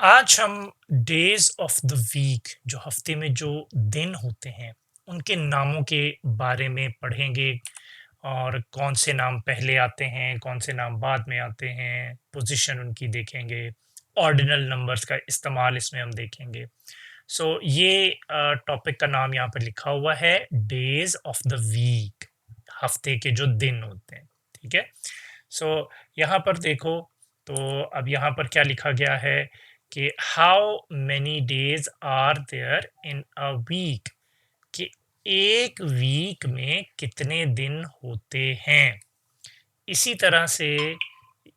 आज हम days of the week जो हफ्ते में जो दिन होते हैं उनके नामों के बारे में पढ़ेंगे और कौन से नाम पहले आते हैं कौन से नाम बाद में आते हैं पोजीशन उनकी देखेंगे। ऑर्डिनल नंबर्स का इस्तेमाल इसमें हम देखेंगे। ये टॉपिक का नाम यहाँ पर लिखा हुआ है डेज ऑफ द वीक, हफ्ते के जो दिन होते हैं। ठीक है। यहाँ पर देखो, तो अब यहाँ पर क्या लिखा गया है कि how many days are there in a week, कि एक वीक में कितने दिन होते हैं। इसी तरह से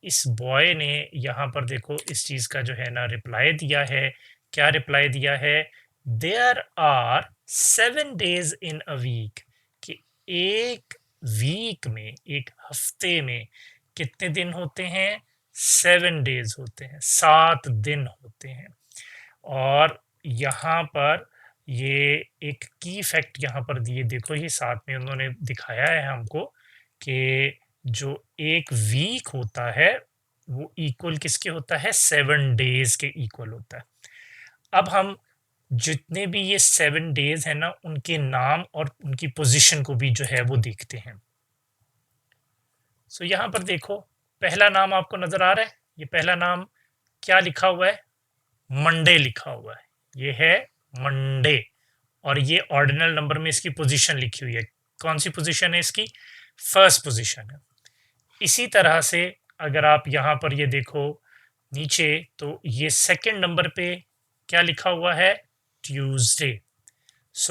इस बॉय ने यहाँ पर देखो इस चीज का जो है ना रिप्लाई दिया है। क्या रिप्लाई दिया है? There are 7 days in a week, कि एक वीक में, एक हफ्ते में कितने दिन होते हैं? 7 डेज होते हैं, 7 दिन होते हैं। और यहाँ पर ये एक की फैक्ट यहाँ पर दिए, देखो ये साथ में उन्होंने दिखाया है हमको कि जो एक वीक होता है वो इक्वल किसके होता है? 7 डेज के इक्वल होता है। अब हम जितने भी ये 7 डेज है ना उनके नाम और उनकी पोजीशन को भी जो है वो देखते हैं। यहाँ पर देखो पहला नाम आपको नजर आ रहा है। ये पहला नाम क्या लिखा हुआ है? मंडे लिखा हुआ है। ये है मंडे और ये ऑर्डिनल नंबर में इसकी पोजीशन लिखी हुई है। कौन सी पोजीशन है इसकी? फर्स्ट पोजीशन है। इसी तरह से अगर आप यहाँ पर ये देखो नीचे, तो ये सेकंड नंबर पे क्या लिखा हुआ है? ट्यूसडे।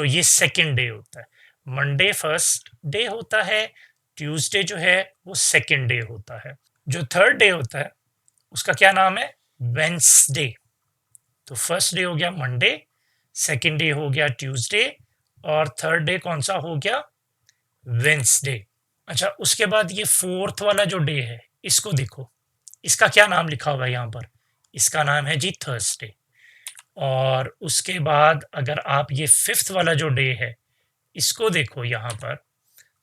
ये सेकंड डे होता है। मंडे फर्स्ट डे होता है, ट्यूसडे जो है वो सेकंड डे होता है। जो थर्ड डे होता है उसका क्या नाम है? वेंसडे। तो फर्स्ट डे हो गया मंडे, सेकंड डे हो गया ट्यूसडे और थर्ड डे कौन सा हो गया? वेंसडे। अच्छा, उसके बाद ये फोर्थ वाला जो डे है इसको देखो, इसका क्या नाम लिखा हुआ है यहाँ पर? इसका नाम है जी थर्सडे। और उसके बाद अगर आप ये फिफ्थ वाला जो डे है इसको देखो यहाँ पर,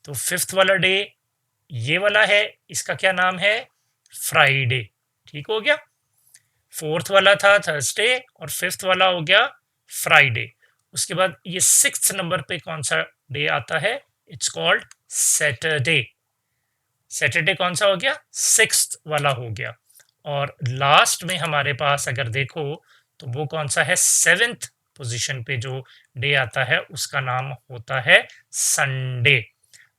तो फिफ्थ वाला डे ये वाला है, इसका क्या नाम है? फ्राइडे। ठीक हो गया। फोर्थ वाला था थर्सडे और फिफ्थ वाला हो गया फ्राइडे। उसके बाद ये सिक्स्थ नंबर पे कौन सा डे आता है? It's called Saturday. सैटरडे कौन सा हो गया? सिक्स्थ वाला हो गया। और लास्ट में हमारे पास अगर देखो तो वो कौन सा है? सेवेंथ पोजीशन पे जो डे आता है उसका नाम होता है संडे।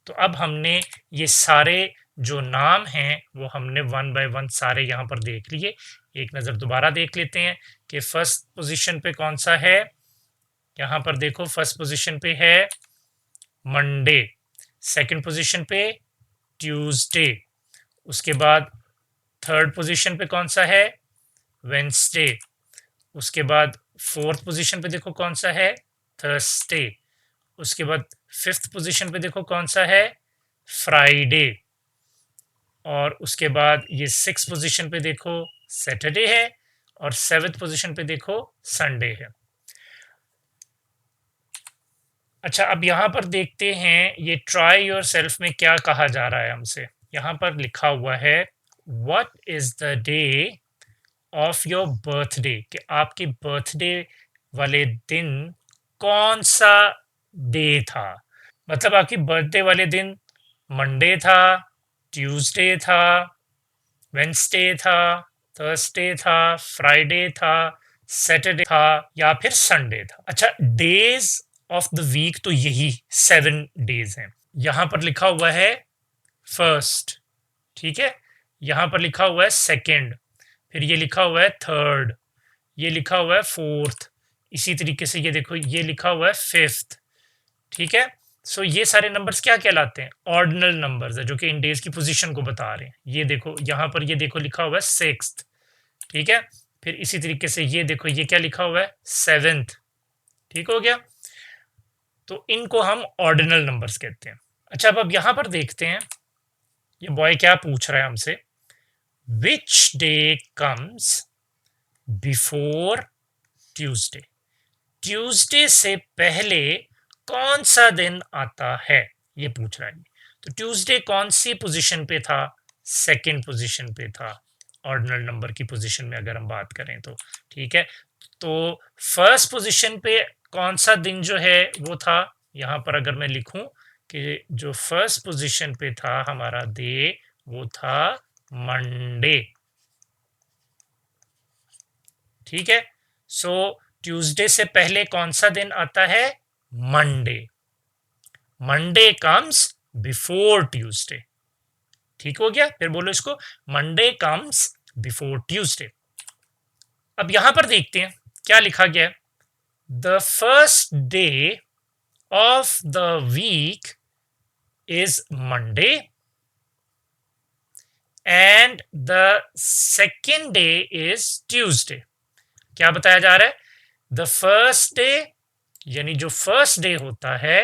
तो अब हमने ये सारे जो नाम हैं वो हमने वन बाय वन सारे यहाँ पर देख लिए। एक नज़र दोबारा देख लेते हैं कि फर्स्ट पोजीशन पे कौन सा है। यहाँ पर देखो फर्स्ट पोजीशन पे है मंडे, सेकंड पोजीशन पे ट्यूसडे, उसके बाद थर्ड पोजीशन पे कौन सा है? वेंसडे, उसके बाद फोर्थ पोजीशन पे देखो कौन सा है? थर्सडे, उसके बाद फिफ्थ पोजीशन पे देखो कौन सा है? फ्राइडे, और उसके बाद ये सिक्स पोजीशन पे देखो सैटरडे है और सेवेंथ पोजीशन पे देखो संडे है। अच्छा, अब यहाँ पर देखते हैं ये ट्राई योर सेल्फ में क्या कहा जा रहा है हमसे। यहाँ पर लिखा हुआ है what is the day of your birthday, कि आपके बर्थडे वाले दिन कौन सा डे था। मतलब आपकी बर्थडे वाले दिन मंडे था, ट्यूसडे था, वेंसडे था, थर्सडे था, फ्राइडे था, सैटरडे था या फिर संडे था। अच्छा, डेज ऑफ द वीक तो यही 7 डेज हैं। यहां पर लिखा हुआ है फर्स्ट, ठीक है, यहां पर लिखा हुआ है सेकंड, फिर ये लिखा हुआ है थर्ड, ये लिखा हुआ है फोर्थ, इसी तरीके से ये देखो ये लिखा हुआ है फिफ्थ। ठीक है। ये सारे नंबर्स क्या कहलाते हैं? ऑर्डिनल नंबर्स है, जो कि इन डेज की पोजीशन को बता रहे हैं। ये देखो यहाँ पर ये देखो लिखा हुआ है सिक्स्थ। ठीक है। फिर इसी तरीके से ये देखो ये क्या लिखा हुआ है? सेवेंथ। ठीक हो गया। तो इनको हम ऑर्डिनल नंबर्स कहते हैं। अच्छा, अब यहाँ पर देखते हैं ये बॉय क्या पूछ रहा है हमसे। Which day comes before Tuesday, Tuesday से पहले कौन सा दिन आता है, ये पूछ रहा है। तो ट्यूसडे कौन सी पोजीशन पे था? सेकंड पोजीशन पे था, ऑर्डिनल नंबर की पोजीशन में अगर हम बात करें तो। ठीक है, तो फर्स्ट पोजीशन पे कौन सा दिन जो है वो था, यहां पर अगर मैं लिखूं कि जो फर्स्ट पोजीशन पे था हमारा डे वो था मंडे। ठीक है, सो ट्यूसडे से पहले कौन सा दिन आता है, Monday. Monday comes before Tuesday. ठीक हो गया, फिर बोलो इसको, मंडे कम्स बिफोर ट्यूसडे। अब यहां पर देखते हैं क्या लिखा गया है, the first day of the week is Monday and the second day is Tuesday. क्या बताया जा रहा है, द फर्स्ट डे यानी जो फर्स्ट डे होता है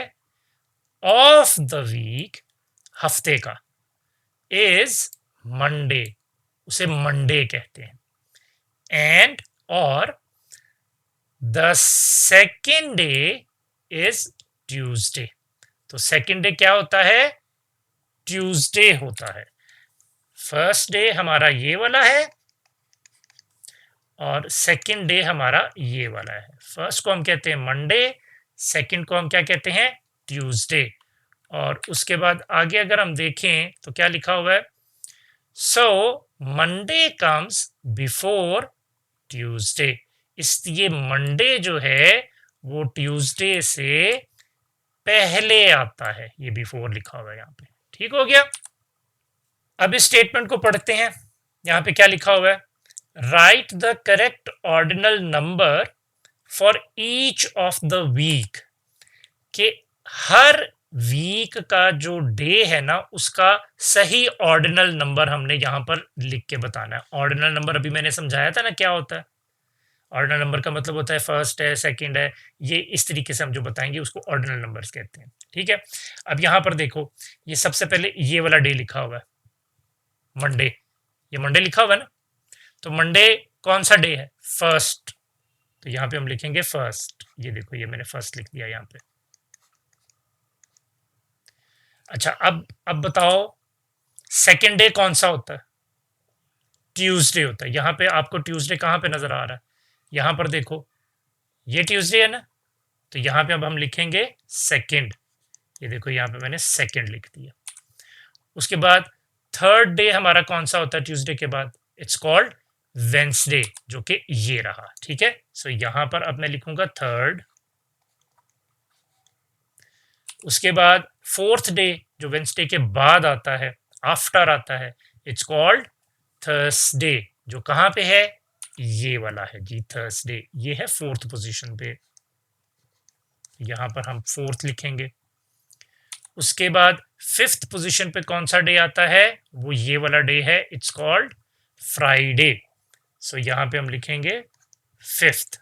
ऑफ द वीक, हफ्ते का, इज मंडे, उसे मंडे कहते हैं, एंड और the second day is Tuesday. तो सेकेंड डे क्या होता है, ट्यूसडे होता है। फर्स्ट डे हमारा ये वाला है और सेकेंड डे हमारा ये वाला है। फर्स्ट को हम कहते हैं मंडे, सेकेंड को हम क्या कहते हैं, ट्यूसडे। और उसके बाद आगे अगर हम देखें तो क्या लिखा हुआ है, so Monday comes before Tuesday. इसलिए मंडे जो है वो ट्यूसडे से पहले आता है, ये बिफोर लिखा हुआ है यहाँ पे। ठीक हो गया, अब इस स्टेटमेंट को पढ़ते हैं। यहाँ पे क्या लिखा हुआ है, write the correct ordinal number for each of the week, के हर वीक का जो डे है ना उसका सही ऑर्डिनल नंबर हमने यहां पर लिख के बताना है। ऑर्डिनल नंबर अभी मैंने समझाया था ना क्या होता है, ऑर्डिनल नंबर का मतलब होता है फर्स्ट है, सेकंड है, ये इस तरीके से हम जो बताएंगे उसको ऑर्डिनल नंबर्स कहते हैं। ठीक है, अब यहां पर देखो, ये सबसे पहले ये वाला डे लिखा हुआ है मंडे, ये मंडे लिखा हुआ है ना, तो मंडे कौन सा डे है, फर्स्ट, तो यहाँ पे हम लिखेंगे फर्स्ट। ये देखो, ये मैंने फर्स्ट लिख दिया यहाँ पे। अच्छा, अब बताओ सेकेंड डे कौन सा होता है, ट्यूसडे होता है। यहाँ पे आपको ट्यूसडे कहाँ पे नजर आ रहा है, यहाँ पर देखो, ये ट्यूसडे है ना, तो यहाँ पे अब हम लिखेंगे सेकेंड। ये देखो यहाँ पे मैंने सेकेंड लिख दिया। उसके बाद थर्ड डे हमारा कौन सा होता है ट्यूसडे के बाद, इट्स कॉल्ड वेंसडे, जो कि ये रहा। ठीक है, सो यहाँ पर अब मैं लिखूंगा थर्ड। उसके बाद फोर्थ डे जो वेंसडे के बाद आता है, आफ्टर आता है, इट्स कॉल्ड थर्सडे, जो कहाँ पे है, ये वाला है जी, थर्सडे, ये है फोर्थ पोजीशन पे, यहां पर हम फोर्थ लिखेंगे। उसके बाद फिफ्थ पोजीशन पे कौन सा डे आता है, वो ये वाला डे है, इट्स कॉल्ड फ्राइडे, सो यहां पे हम लिखेंगे फिफ्थ।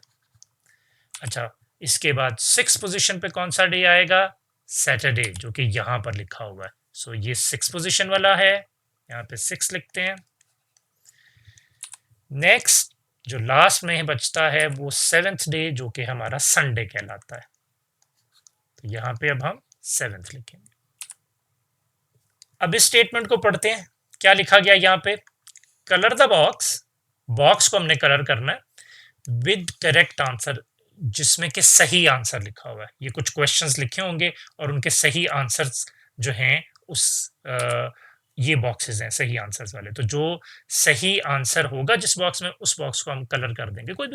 अच्छा, इसके बाद सिक्स पोजीशन पे कौन सा डे आएगा, सैटरडे, जो कि यहां पर लिखा हुआ है, सो ये सिक्स पोजीशन वाला है, यहाँ पे सिक्स लिखते हैं। नेक्स्ट जो लास्ट में बचता है वो सेवेंथ डे, जो कि हमारा संडे कहलाता है, तो यहां पे अब हम सेवेंथ लिखेंगे। अब इस स्टेटमेंट को पढ़ते हैं, क्या लिखा गया यहाँ पे, कलर द बॉक्स, बॉक्स को हमने कलर करना है विद करेक्ट आंसर, जिसमें के सही आंसर लिखा हुआ है। ये कुछ क्वेश्चंस लिखे होंगे और उनके सही आंसर्स जो हैं उस ये बॉक्सेस हैं सही आंसर्स वाले, तो जो सही आंसर होगा जिस बॉक्स में, उस बॉक्स को हम कलर कर देंगे, कोई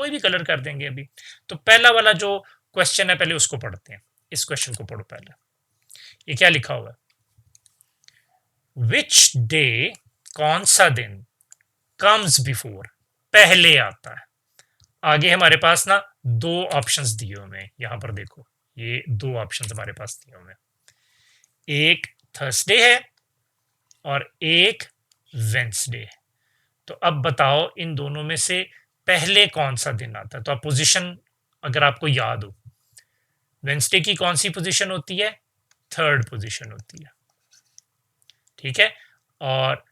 भी कलर कर देंगे अभी। तो पहला वाला जो क्वेश्चन है पहले उसको पढ़ते हैं, इस क्वेश्चन को पढ़ो पहले। ये क्या लिखा हुआ है, विच डे, कौन सा दिन, कम्स बिफोर, पहले आता है। आगे हमारे पास ना दो ऑप्शंस दिए हुए हैं, यहां पर देखो, ये दो ऑप्शंस हमारे पास दिए हुए हैं, एक थर्सडे है और एक वेंसडे है। तो अब बताओ इन दोनों में से पहले कौन सा दिन आता है। तो अब पोजीशन अगर आपको याद हो, वेंसडे की कौन सी पोजीशन होती है, थर्ड पोजीशन होती है, ठीक है, और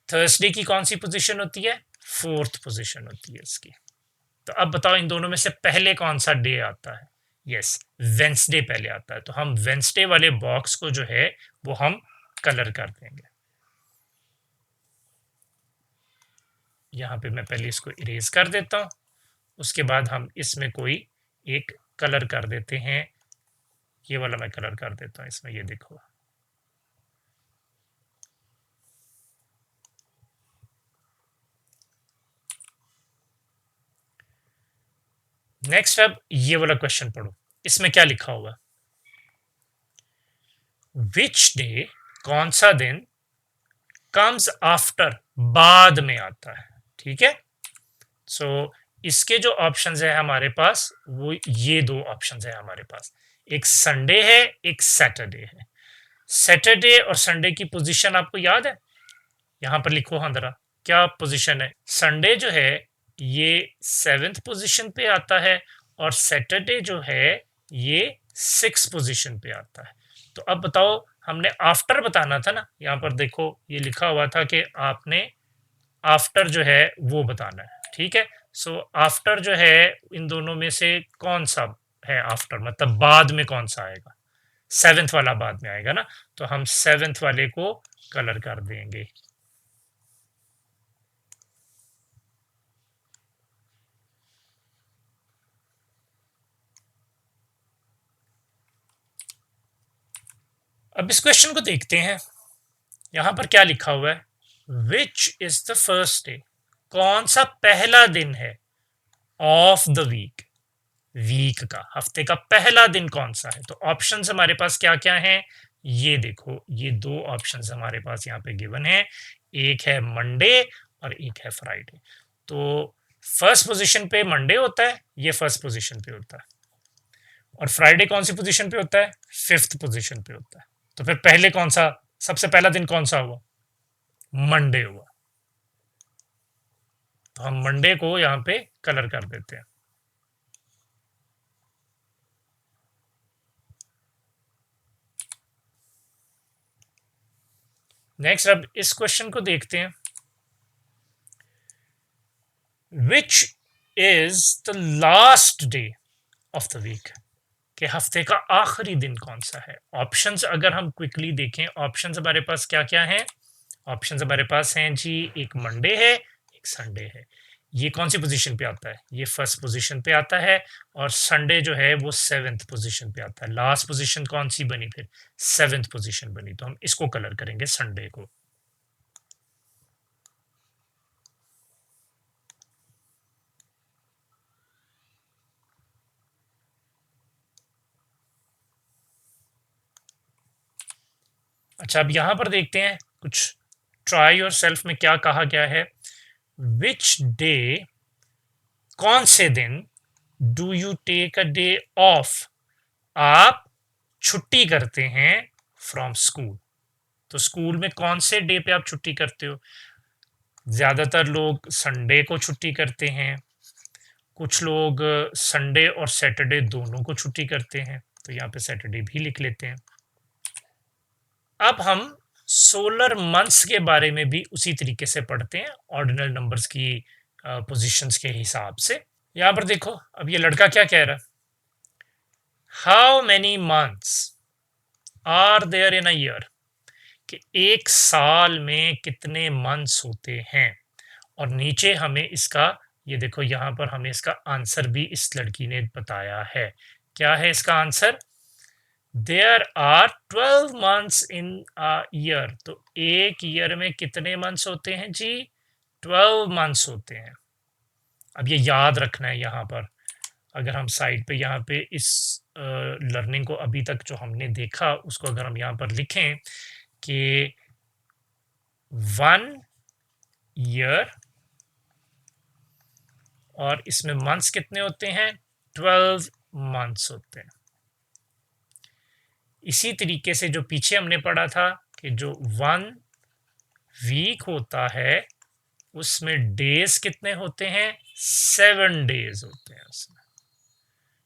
थर्सडे की कौन सी पोजीशन होती है, फोर्थ पोजीशन होती है इसकी। तो अब बताओ इन दोनों में से पहले कौन सा डे आता है, यस, वेंसडे पहले आता है, तो हम वेंसडे वाले बॉक्स को जो है वो हम कलर कर देंगे। यहाँ पे मैं पहले इसको इरेज कर देता हूँ, उसके बाद हम इसमें कोई एक कलर कर देते हैं। ये वाला मैं कलर कर देता हूँ इसमें, ये देखो। नेक्स्ट अब ये वाला क्वेश्चन पढ़ो, इसमें क्या लिखा हुआ है? विच डे, कौन सा दिन, कम्स आफ्टर, बाद में आता है। ठीक है, सो इसके जो ऑप्शंस है हमारे पास, वो ये दो ऑप्शंस है हमारे पास, एक संडे है, एक सैटरडे है। सैटरडे और संडे की पोजीशन आपको याद है? यहां पर लिखो हाँ जरा, क्या पोजीशन है? संडे जो है ये 7th पोजीशन पे आता है, और सैटरडे जो है ये 6th पोजीशन पे आता है। तो अब बताओ, हमने आफ्टर बताना था ना, यहाँ पर देखो ये लिखा हुआ था कि आपने आफ्टर जो है वो बताना है। ठीक है, सो आफ्टर जो है इन दोनों में से कौन सा है आफ्टर, मतलब बाद में कौन सा आएगा? 7th वाला बाद में आएगा ना, तो हम 7th वाले को कलर कर देंगे। अब इस क्वेश्चन को देखते हैं, यहां पर क्या लिखा हुआ है? विच इज द फर्स्ट डे, कौन सा पहला दिन है, ऑफ द वीक, वीक का, हफ्ते का पहला दिन कौन सा है? तो ऑप्शंस हमारे पास क्या क्या हैं, ये देखो, ये दो ऑप्शंस हमारे पास यहाँ पे गिवन है, एक है मंडे और एक है फ्राइडे। तो फर्स्ट पोजीशन पे मंडे होता है, ये फर्स्ट पोजीशन पे होता है, और फ्राइडे कौन सी पोजीशन पे होता है? 5th पोजीशन पे होता है। तो फिर पहले कौन सा, सबसे पहला दिन कौन सा हुआ? मंडे हुआ। तो हम मंडे को यहां पे कलर कर देते हैं। नेक्स्ट अब इस क्वेश्चन को देखते हैं, which is the last day of the week, के हफ्ते का आखिरी दिन कौन सा है? ऑप्शंस अगर हम क्विकली देखें, ऑप्शंस हमारे पास क्या क्या हैं? ऑप्शंस हमारे पास हैं जी, एक मंडे है, एक संडे है। ये कौन सी पोजीशन पे आता है? ये फर्स्ट पोजीशन पे आता है, और संडे जो है वो 7th पोजीशन पे आता है। लास्ट पोजीशन कौन सी बनी फिर? 7th पोजीशन बनी, तो हम इसको कलर करेंगे, संडे को। अच्छा, अब यहां पर देखते हैं कुछ ट्राई योर सेल्फ में क्या कहा गया है। विच डे, कौन से दिन, do you take a day off, आप छुट्टी करते हैं फ्रॉम स्कूल। तो स्कूल में कौन से डे पे आप छुट्टी करते हो? ज्यादातर लोग संडे को छुट्टी करते हैं, कुछ लोग संडे और सैटरडे दोनों को छुट्टी करते हैं, तो यहाँ पे सैटरडे भी लिख लेते हैं। अब हम सोलर मंथ्स के बारे में भी उसी तरीके से पढ़ते हैं, ऑर्डिनल नंबर्स की पोजीशंस के हिसाब से। यहां पर देखो, अब ये लड़का क्या कह रहा है, how many months are there in a year, कि एक साल में कितने मंथ्स होते हैं। और नीचे हमें इसका, ये देखो यहां पर हमें इसका आंसर भी इस लड़की ने बताया है। क्या है इसका answer? There are 12 months in a year. तो एक ईयर में कितने मंथ्स होते हैं जी? 12 मंथ्स होते हैं। अब ये याद रखना है, यहाँ पर अगर हम साइड पे यहाँ पे इस लर्निंग को अभी तक जो हमने देखा उसको अगर हम यहाँ पर लिखें कि 1 ईयर, और इसमें मंथ्स कितने होते हैं? 12 मंथ्स होते हैं। इसी तरीके से जो पीछे हमने पढ़ा था कि जो 1 वीक होता है उसमें डेज कितने होते हैं? 7 डेज होते हैं उसमें।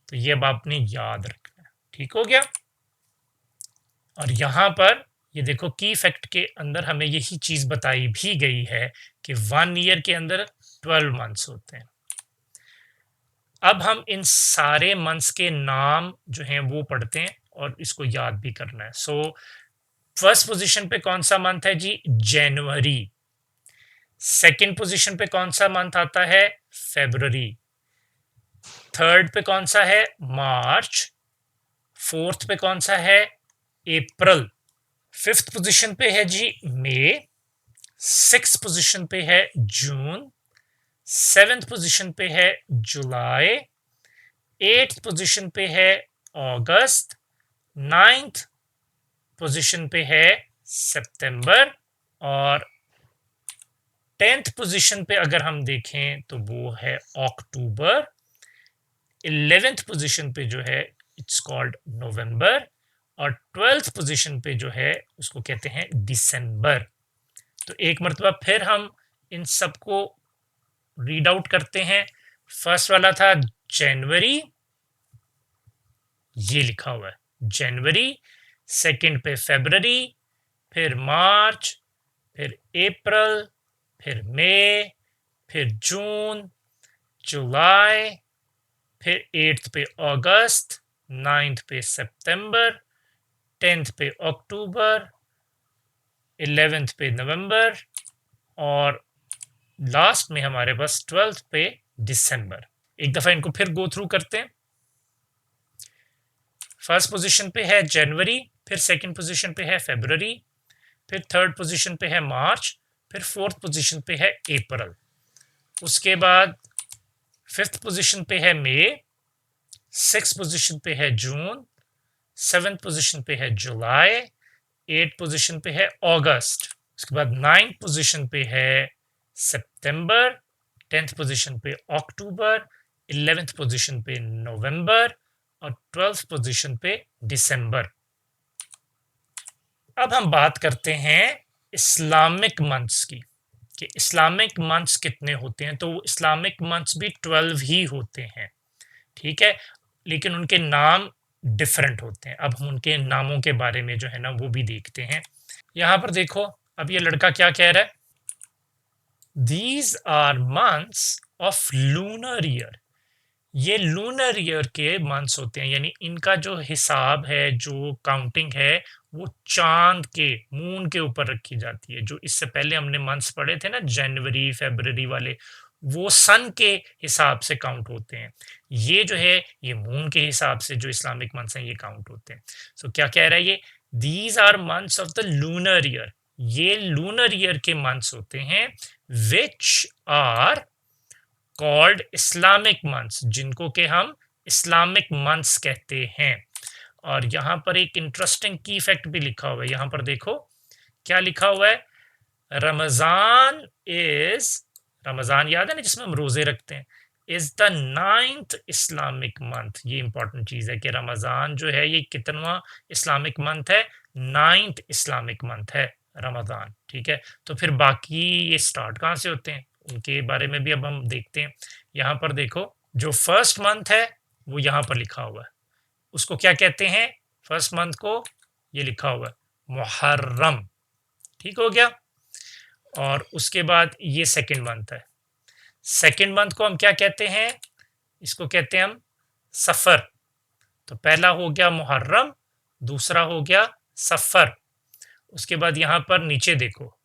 तो ये अब आपने याद रखना है, ठीक हो गया। और यहां पर ये देखो, की फैक्ट के अंदर हमें यही चीज बताई भी गई है कि 1 ईयर के अंदर 12 मंथ्स होते हैं। अब हम इन सारे मंथ्स के नाम जो हैं वो पढ़ते हैं और इसको याद भी करना है। सो फर्स्ट पोजीशन पे कौन सा मंथ है जी? जनवरी। सेकंड पोजीशन पे कौन सा मंथ आता है? फरवरी। थर्ड पे कौन सा है? मार्च। फोर्थ पे कौन सा है? अप्रैल। फिफ्थ पोजीशन पे है जी मई। सिक्स पोजीशन पे है जून। सेवेंथ पोजीशन पे है जुलाई। एट्थ पोजीशन पे है अगस्त। नाइन्थ पोजीशन पे है सितंबर। और 10th पोजीशन पे अगर हम देखें तो वो है अक्टूबर। 11th पोजीशन पे जो है इट्स कॉल्ड नवंबर। और 12th पोजीशन पे जो है उसको कहते हैं दिसंबर। तो एक मरतबा फिर हम इन सबको रीड आउट करते हैं। फर्स्ट वाला था जनवरी, ये लिखा हुआ है जनवरी। सेकंड पे फरवरी, फिर मार्च, फिर अप्रैल, फिर मई, फिर जून, जुलाई, फिर 8th पे अगस्त, 9th पे सितंबर, 10th पे अक्टूबर, 11th पे नवंबर और लास्ट में हमारे पास 12th पे दिसंबर। एक दफा इनको फिर गो थ्रू करते हैं। फर्स्ट पोजीशन पे है जनवरी, फिर सेकंड पोजीशन पे है फरवरी, फिर थर्ड पोजीशन पे है मार्च, फिर फोर्थ पोजीशन पे है अप्रैल। उसके बाद फिफ्थ पोजीशन पे है मई, सिक्स पोजीशन पे है जून, सेवेंथ पोजीशन पे है जुलाई, एट पोजीशन पे है अगस्त। उसके बाद नाइन्थ पोजीशन पे है सितंबर, 10th पोजीशन पे अक्टूबर, 11th पोजीशन पे नवंबर और 12th पोजीशन पे दिसंबर। अब हम बात करते हैं इस्लामिक मंथ्स की कि इस्लामिक मंथ्स कितने होते हैं। तो इस्लामिक मंथ्स भी 12 ही होते हैं, ठीक है, लेकिन उनके नाम डिफरेंट होते हैं। अब हम उनके नामों के बारे में जो है ना वो भी देखते हैं। यहाँ पर देखो, अब ये लड़का क्या कह रहा है, these are months of lunar year. ये लूनर ईयर के मंथ्स होते हैं, यानी इनका जो हिसाब है, जो काउंटिंग है, वो चांद के, मून के ऊपर रखी जाती है। जो इससे पहले हमने मंथ्स पढ़े थे ना, जनवरी फरवरी वाले, वो सन के हिसाब से काउंट होते हैं। ये जो है ये मून के हिसाब से जो इस्लामिक मंथ्स हैं ये काउंट होते हैं। सो क्या कह रहा है ये, these are months of the lunar year. ये लूनर ईयर के मंथ्स होते हैं which are called Islamic months, जिनको के हम इस्लामिक मंथ्स कहते हैं। और यहाँ पर एक इंटरेस्टिंग की फैक्ट भी लिखा हुआ है। यहाँ पर देखो क्या लिखा हुआ है, रमजान इज, रमजान याद है ना जिसमें हम रोजे रखते हैं, is the 9th Islamic month. ये इंपॉर्टेंट चीज है कि रमजान जो है ये कितनवा इस्लामिक मंथ है, 9th इस्लामिक मंथ है रमजान, ठीक है। तो फिर बाकी ये स्टार्ट कहाँ से होते हैं उनके बारे में भी अब हम देखते हैं। यहाँ पर देखो जो फर्स्ट मंथ है वो यहाँ पर लिखा हुआ है, उसको क्या कहते हैं, फर्स्ट मंथ को ये लिखा हुआ है मुहर्रम, ठीक हो गया। और उसके बाद ये सेकंड मंथ है, सेकंड मंथ को हम क्या कहते हैं, इसको कहते हैं हम सफर। तो पहला हो गया मुहर्रम, दूसरा हो गया सफर। उसके बाद यहाँ पर नीचे देखो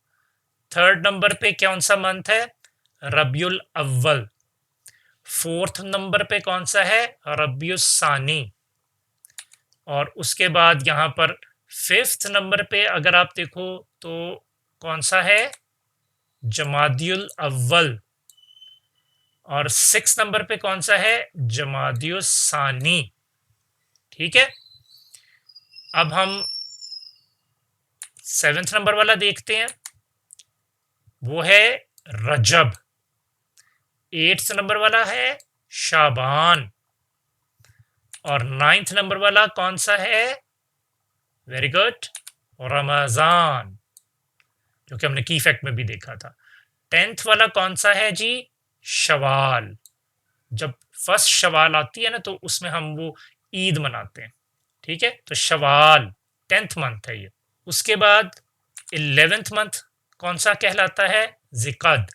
थर्ड नंबर पे कौन सा मंथ है, रबियुल अव्वल। फोर्थ नंबर पे कौन सा है, रबियुल सानी। और उसके बाद यहाँ पर फिफ्थ नंबर पे अगर आप देखो तो कौन सा है, जमादियुल अव्वल। और सिक्स नंबर पे कौन सा है, जमादियुल सानी, ठीक है। अब हम सेवेंथ नंबर वाला देखते हैं, वो है रजब। एट्थ नंबर वाला है शाबान। और नाइन्थ नंबर वाला कौन सा है, वेरी गुड, रमजान, जो कि हमने की फैक्ट में भी देखा था। 10th वाला कौन सा है जी, शवाल। जब फर्स्ट शवाल आती है ना तो उसमें हम वो ईद मनाते हैं, ठीक है। तो शवाल 10th मंथ है ये। उसके बाद 11th मंथ कौन सा कहलाता है, जिकद।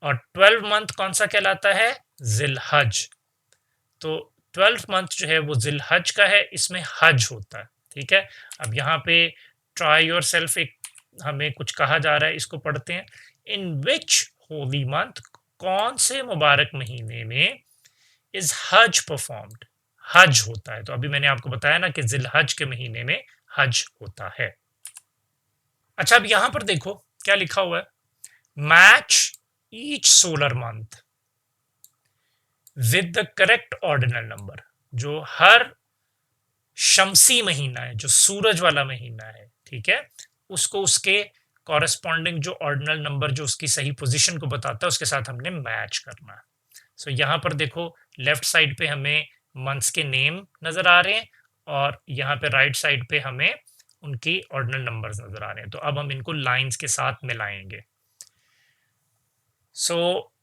और 12th मंथ कौन सा कहलाता है, जिलहज। तो 12th मंथ जो है वो जिलहज का है, इसमें हज होता है, ठीक है। अब यहाँ पे ट्राई योर सेल्फ, एक हमें कुछ कहा जा रहा है, इसको पढ़ते हैं। इन विच होली मंथ, कौन से मुबारक महीने में इज हज परफॉर्म्ड, हज होता है। तो अभी मैंने आपको बताया ना कि जिलहज के महीने में हज होता है। अच्छा, अब यहां पर देखो क्या लिखा हुआ है, match each solar month with the correct ordinal number. जो हर शमसी महीना है, जो सूरज वाला महीना है, ठीक है, उसको उसके कॉरेस्पॉन्डिंग जो ऑर्डिनल नंबर जो उसकी सही पोजीशन को बताता है उसके साथ हमने मैच करना है। सो यहाँ पर देखो लेफ्ट साइड पे हमें मंथ्स के नेम नजर आ रहे हैं और यहाँ पे राइट साइड पे हमें उनकी ऑर्डिनल नंबर्स नजर आ रहे हैं। तो अब हम इनको लाइंस के साथ मिलाएंगे। सो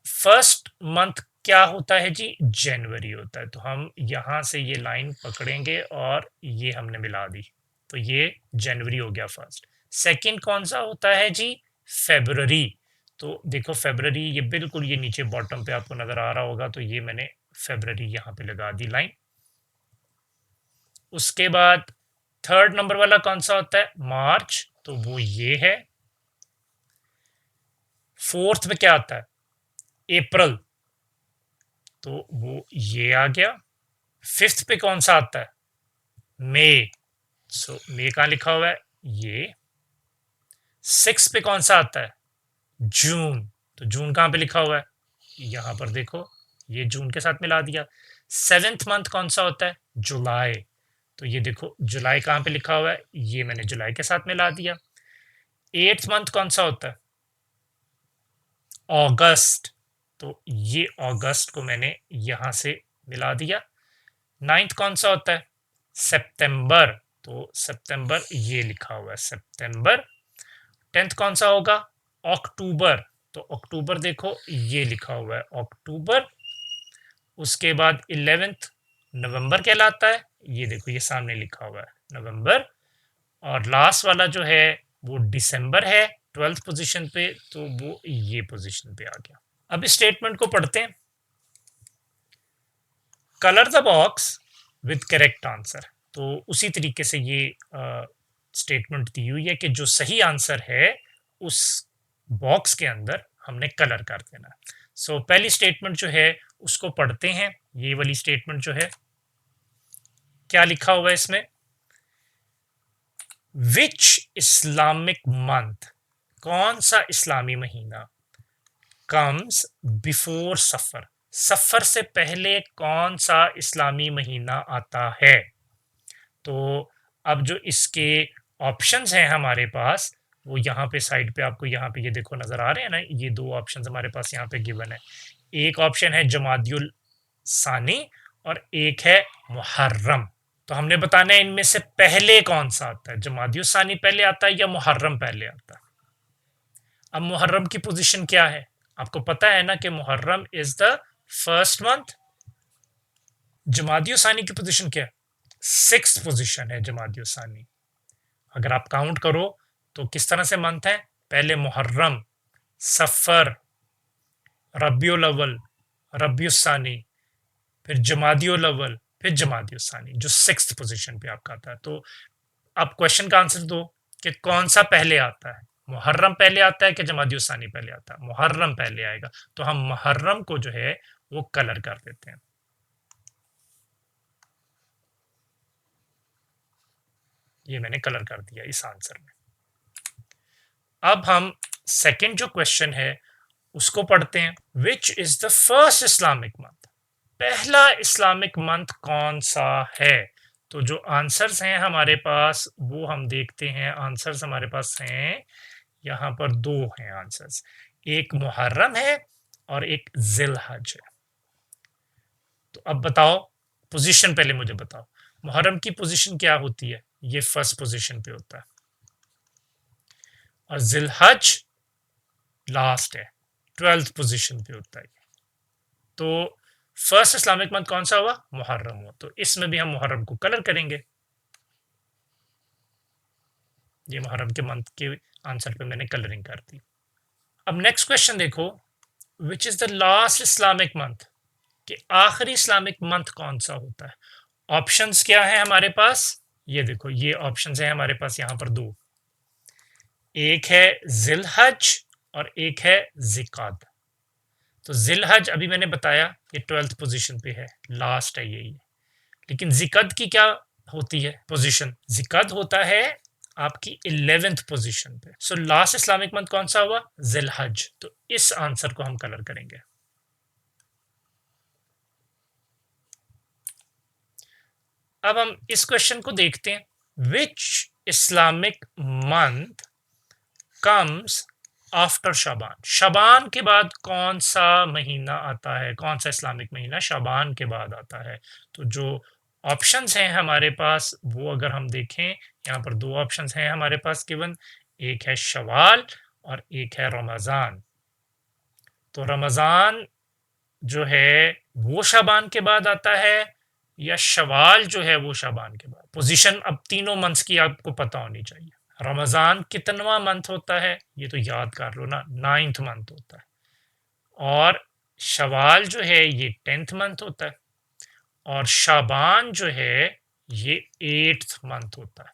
फर्स्ट मंथ क्या होता है जी, जनवरी होता है। तो हम यहाँ से ये लाइन पकड़ेंगे और ये हमने मिला दी, तो ये जनवरी हो गया फर्स्ट। सेकंड कौन सा होता है जी, फेब्रुअरी। तो देखो फेब्रुअरी ये बिल्कुल ये नीचे बॉटम पे आपको नजर आ रहा होगा, तो ये मैंने फेब्रुअरी यहाँ पे लगा दी लाइन। उसके बाद थर्ड नंबर वाला कौन सा होता है, मार्च, तो वो ये है। फोर्थ पे क्या आता है, अप्रैल, तो वो ये आ गया। फिफ्थ पे कौन सा आता है, मई, सो मई कहाँ लिखा हुआ है, ये। सिक्स पे कौन सा आता है, जून, तो जून कहाँ पे लिखा हुआ है, यहां पर देखो, ये जून के साथ मिला दिया। सेवेंथ मंथ कौन सा होता है, जुलाई, तो ये देखो जुलाई कहाँ पे लिखा हुआ है, ये मैंने जुलाई के साथ मिला दिया। एट्थ मंथ कौन सा होता है, अगस्त, तो ये अगस्त को मैंने यहां से मिला दिया। नाइन्थ कौन सा होता है, सितंबर, तो सितंबर ये लिखा हुआ है सितंबर। टेंथ कौन सा होगा, अक्टूबर, तो अक्टूबर देखो ये लिखा हुआ है अक्टूबर। उसके बाद 11th नवंबर कहलाता है, ये देखो ये सामने लिखा हुआ है नवंबर। और लास्ट वाला जो है वो दिसंबर है 12th पोजीशन पे, तो वो ये पोजीशन पे आ गया। अब इस स्टेटमेंट को पढ़ते हैं, colour the box with correct answer. तो उसी तरीके से ये स्टेटमेंट दी हुई है कि जो सही आंसर है उस बॉक्स के अंदर हमने कलर कर देना। सो पहली स्टेटमेंट जो है उसको पढ़ते हैं। ये वाली स्टेटमेंट जो है क्या लिखा हुआ है इसमें, विच इस्लामिक मंथ, कौन सा इस्लामी महीना, कम्स बिफोर सफर, सफर से पहले कौन सा इस्लामी महीना आता है। तो अब जो इसके ऑप्शंस हैं हमारे पास वो यहाँ पे साइड पे आपको यहाँ पे ये देखो नजर आ रहे हैं ना, ये दो ऑप्शंस हमारे पास यहाँ पे गिवन है। एक ऑप्शन है जमादियुल सानी और एक है मुहर्रम। तो हमने बताना है इनमें से पहले कौन सा आता है, जमादियुल सानी पहले आता है या मुहर्रम पहले आता है। अब मुहर्रम की पोजीशन क्या है, आपको पता है ना कि Muharram is the first month. Jamadiul Sani की पोजीशन क्या है, सिक्स्थ पोजीशन है जमादियुल सानी। अगर आप काउंट करो तो किस तरह से मंथ है, पहले मुहर्रम, सफर, रबियुल अव्वल, रबियुल सानी, फिर जमादियुल अव्वल, फिर जमादियुल सानी, जो सिक्स्थ पोजीशन पे आपका आता है। तो आप क्वेश्चन का आंसर दो कि कौन सा पहले आता है, मुहर्रम पहले आता है कि जमादियुल सानी पहले आता है। मुहर्रम पहले आएगा, तो हम मुहर्रम को जो है वो कलर कर देते हैं। ये मैंने कलर कर दिया इस आंसर में। अब हम सेकंड जो क्वेश्चन है उसको पढ़ते हैं, which is the first Islamic month, पहला इस्लामिक मंथ कौन सा है। तो जो आंसर्स हैं हमारे पास वो हम देखते हैं, आंसर्स हमारे पास हैं यहाँ पर दो हैं आंसर्स, एक मुहर्रम है और एक जिलहज है। तो अब बताओ पोजीशन, पहले मुझे बताओ मुहर्रम की पोजीशन क्या होती है, ये फर्स्ट पोजीशन पे होता है और जिलहज लास्ट है 12th पोजीशन पे होता है। तो फर्स्ट इस्लामिक मंथ कौन सा हुआ, मुहर्रम हुआ, तो इसमें भी हम मुहर्रम को कलर करेंगे। ये मुहर्रम के मंथ के आंसर पे मैंने कलरिंग कर दी। अब नेक्स्ट क्वेश्चन देखो, विच is the last Islamic month, कि आखिरी इस्लामिक मंथ कौन सा होता है। ऑप्शंस क्या है हमारे पास, ये देखो ये ऑप्शंस है हमारे पास यहाँ पर दो, एक है जिलहज और एक है जिकाद। तो जिलहज अभी मैंने बताया ये 12th पोजीशन पे है, लास्ट है यही। लेकिन जिकद की क्या होती है पोजीशन? जिकद होता है आपकी 11th पोजीशन पे। सो लास्ट इस्लामिक मंथ कौन सा हुआ? जिलहज। तो इस आंसर को हम कलर करेंगे। अब हम इस क्वेश्चन को देखते हैं। विच इस्लामिक मंथ कम्स आफ्टर शाबान? शाबान के बाद कौन सा महीना आता है? कौन सा इस्लामिक महीना शाबान के बाद आता है? तो जो ऑप्शंस हैं हमारे पास वो अगर हम देखें, यहाँ पर दो ऑप्शंस हैं हमारे पास गिवन, एक है शवाल और एक है रमज़ान। तो रमज़ान जो है वो शाबान के बाद आता है या शवाल जो है वो शाबान के बाद? पोजीशन अब तीनों मंथ्स की आपको पता होनी चाहिए। रमज़ान कितनवा मंथ होता है ये तो याद कर लो ना, 9th मंथ होता है। और शवाल जो है ये 10th मंथ होता है। और शाबान जो है ये 8th मंथ होता है।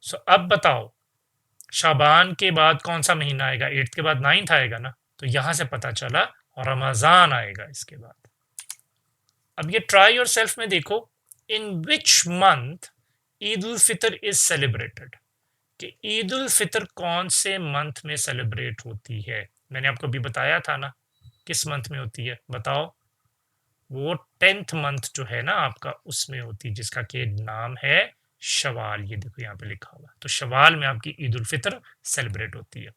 सो अब बताओ शाबान के बाद कौन सा महीना आएगा? 8th के बाद 9th आएगा ना, तो यहां से पता चला रमज़ान आएगा इसके बाद। अब ये ट्राई योर सेल्फ में देखो, in which month Eid ul Fitr is celebrated, कि ईद उल फितर कौन से मंथ में सेलिब्रेट होती है? मैंने आपको अभी बताया था ना किस मंथ में होती है, बताओ। वो 10th मंथ जो है ना आपका उसमें होती है, जिसका के नाम है शवाल। ये देखो यहाँ पे लिखा हुआ, तो शवाल में आपकी ईद उल फितर सेलिब्रेट होती है।